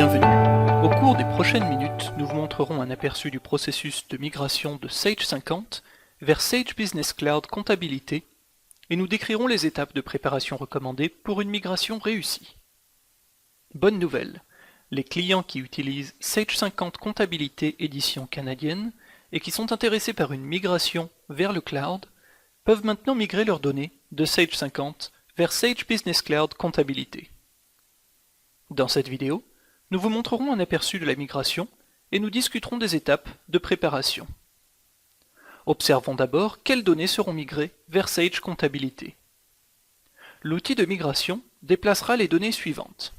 Bienvenue. Au cours des prochaines minutes, nous vous montrerons un aperçu du processus de migration de Sage 50 vers Sage Business Cloud Comptabilité et nous décrirons les étapes de préparation recommandées pour une migration réussie. Bonne nouvelle, les clients qui utilisent Sage 50 Comptabilité édition canadienne et qui sont intéressés par une migration vers le cloud peuvent maintenant migrer leurs données de Sage 50 vers Sage Business Cloud Comptabilité. Dans cette vidéo, nous vous montrerons un aperçu de la migration et nous discuterons des étapes de préparation. Observons d'abord quelles données seront migrées vers Sage Comptabilité. L'outil de migration déplacera les données suivantes.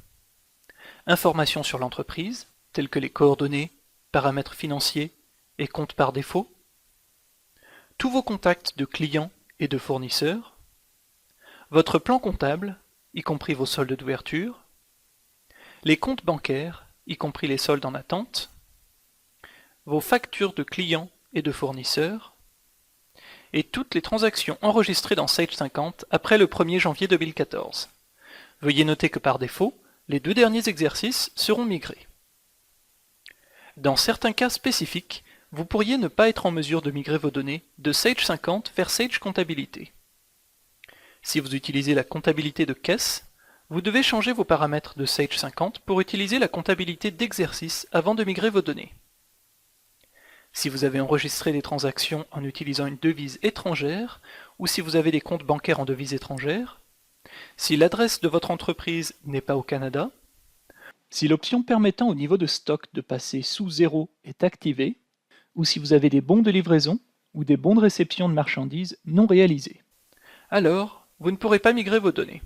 Informations sur l'entreprise, telles que les coordonnées, paramètres financiers et comptes par défaut. Tous vos contacts de clients et de fournisseurs. Votre plan comptable, y compris vos soldes d'ouverture. Les comptes bancaires, y compris les soldes en attente, vos factures de clients et de fournisseurs, et toutes les transactions enregistrées dans Sage 50 après le 1er janvier 2014. Veuillez noter que par défaut, les deux derniers exercices seront migrés. Dans certains cas spécifiques, vous pourriez ne pas être en mesure de migrer vos données de Sage 50 vers Sage Comptabilité. Si vous utilisez la comptabilité de caisse, vous devez changer vos paramètres de Sage 50 pour utiliser la comptabilité d'exercice avant de migrer vos données. Si vous avez enregistré des transactions en utilisant une devise étrangère, ou si vous avez des comptes bancaires en devise étrangère, si l'adresse de votre entreprise n'est pas au Canada, si l'option permettant au niveau de stock de passer sous 0 est activée, ou si vous avez des bons de livraison ou des bons de réception de marchandises non réalisés. Alors, vous ne pourrez pas migrer vos données.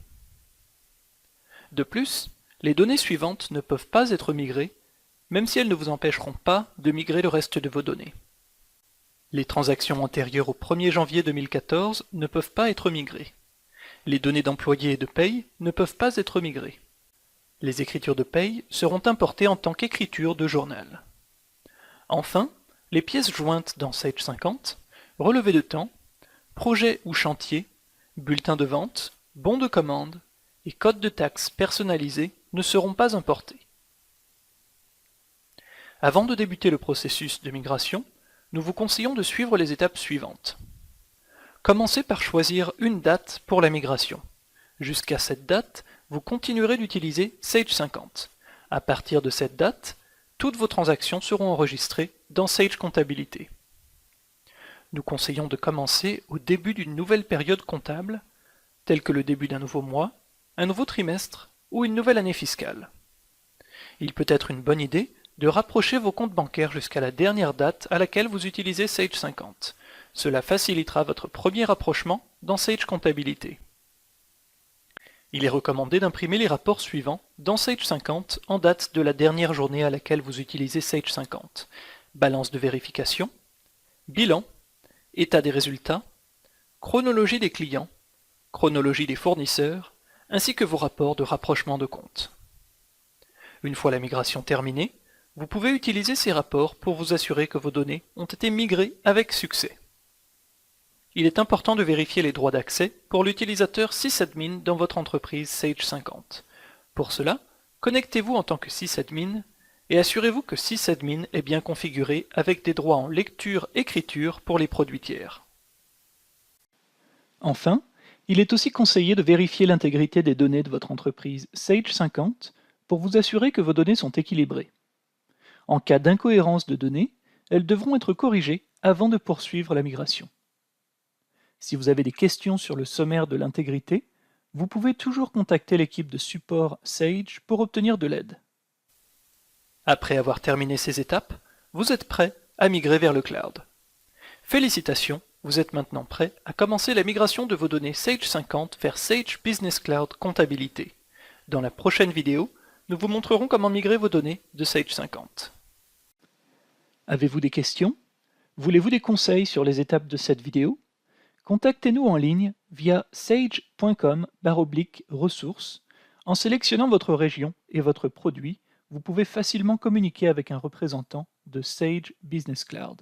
De plus, les données suivantes ne peuvent pas être migrées, même si elles ne vous empêcheront pas de migrer le reste de vos données. Les transactions antérieures au 1er janvier 2014 ne peuvent pas être migrées. Les données d'employés et de paye ne peuvent pas être migrées. Les écritures de paye seront importées en tant qu'écriture de journal. Enfin, les pièces jointes dans Sage 50, relevés de temps, projets ou chantiers, bulletins de vente, bons de commande, et codes de taxes personnalisés ne seront pas importés. Avant de débuter le processus de migration, nous vous conseillons de suivre les étapes suivantes. Commencez par choisir une date pour la migration. Jusqu'à cette date, vous continuerez d'utiliser Sage 50. À partir de cette date, toutes vos transactions seront enregistrées dans Sage Comptabilité. Nous conseillons de commencer au début d'une nouvelle période comptable, telle que le début d'un nouveau mois, un nouveau trimestre ou une nouvelle année fiscale. Il peut être une bonne idée de rapprocher vos comptes bancaires jusqu'à la dernière date à laquelle vous utilisez Sage 50. Cela facilitera votre premier rapprochement dans Sage Comptabilité. Il est recommandé d'imprimer les rapports suivants dans Sage 50 en date de la dernière journée à laquelle vous utilisez Sage 50. Balance de vérification, bilan, état des résultats, chronologie des clients, chronologie des fournisseurs, ainsi que vos rapports de rapprochement de comptes. Une fois la migration terminée, vous pouvez utiliser ces rapports pour vous assurer que vos données ont été migrées avec succès. Il est important de vérifier les droits d'accès pour l'utilisateur sysadmin dans votre entreprise Sage 50. Pour cela, connectez-vous en tant que sysadmin et assurez-vous que sysadmin est bien configuré avec des droits en lecture-écriture pour les produits tiers. Enfin, il est aussi conseillé de vérifier l'intégrité des données de votre entreprise Sage 50 pour vous assurer que vos données sont équilibrées. En cas d'incohérence de données, elles devront être corrigées avant de poursuivre la migration. Si vous avez des questions sur le sommaire de l'intégrité, vous pouvez toujours contacter l'équipe de support Sage pour obtenir de l'aide. Après avoir terminé ces étapes, vous êtes prêt à migrer vers le cloud. Félicitations! Vous êtes maintenant prêt à commencer la migration de vos données Sage 50 vers Sage Business Cloud Comptabilité. Dans la prochaine vidéo, nous vous montrerons comment migrer vos données de Sage 50. Avez-vous des questions? Voulez-vous des conseils sur les étapes de cette vidéo? Contactez-nous en ligne via sage.com/ressources. En sélectionnant votre région et votre produit, vous pouvez facilement communiquer avec un représentant de Sage Business Cloud.